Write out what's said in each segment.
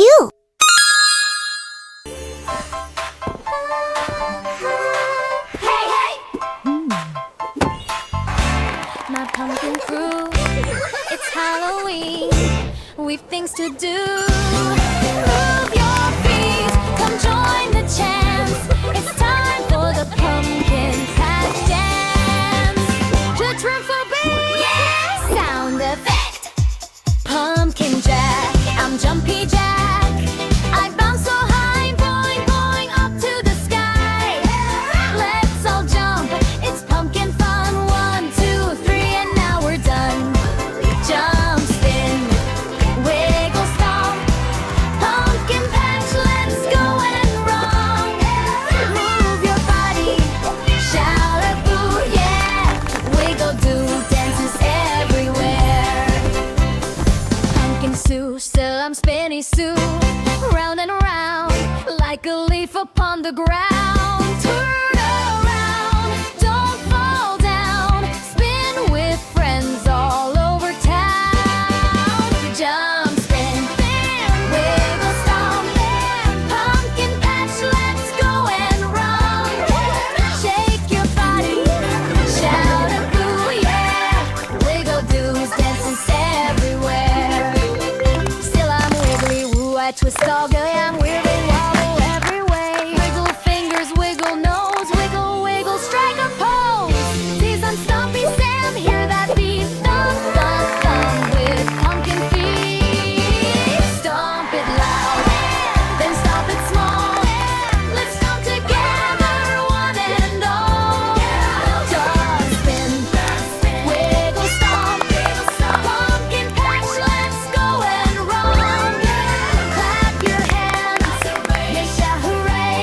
do. Hey, hey! My pumpkin crew, it's Halloween. We've things to do. Move your feet, come join the chance. It's time for the pumpkin patch dance. Judge room for beat, yeah! Sound effect. Pumpkin Jack, I'm Jumpy Jack. I bounce so high, boing boing up to the sky. Let's all jump, it's pumpkin fun. 1, 2, 3, and now we're done. Jump, spin, wiggle, stomp. Pumpkin patch, let's go and romp. Move your body, shout a boo, yeah. Wiggle, do dances everywhere. Pumpkin Sue, still I'm Spinny Sue. Round and round, like a leaf upon the ground. Turn around, don't fall down. Spin with friends all over town. Jump, spin, wiggle, stomp. Pumpkin patch, let's go and romp. Shake your body, shout a boo, yeah. Wiggle, do's, dances everywhere. Still I'm wiggly woo, I twist all gilly, I'm wiggle wobble every way. Wiggle fingers, wiggle nose, wiggle wiggle, strike a pose. Tease on Stumpy Sam, hear that beat. Thump thump thump with pumpkin feet. Stomp it loud, then stomp it small. Let's stomp together, one and all. Just spin, wiggle, stomp. Pumpkin patch, let's go and romp. Clap your hands, yeah, shout hooray.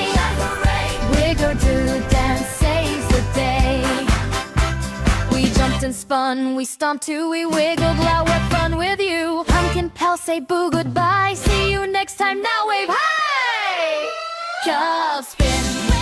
Wiggle, do, dance, saves the day. We jumped and spun, we stomped too, we wiggled loud, we're fun with you. Pumpkin pals say boo goodbye, see you next time, now wave high. Just spin.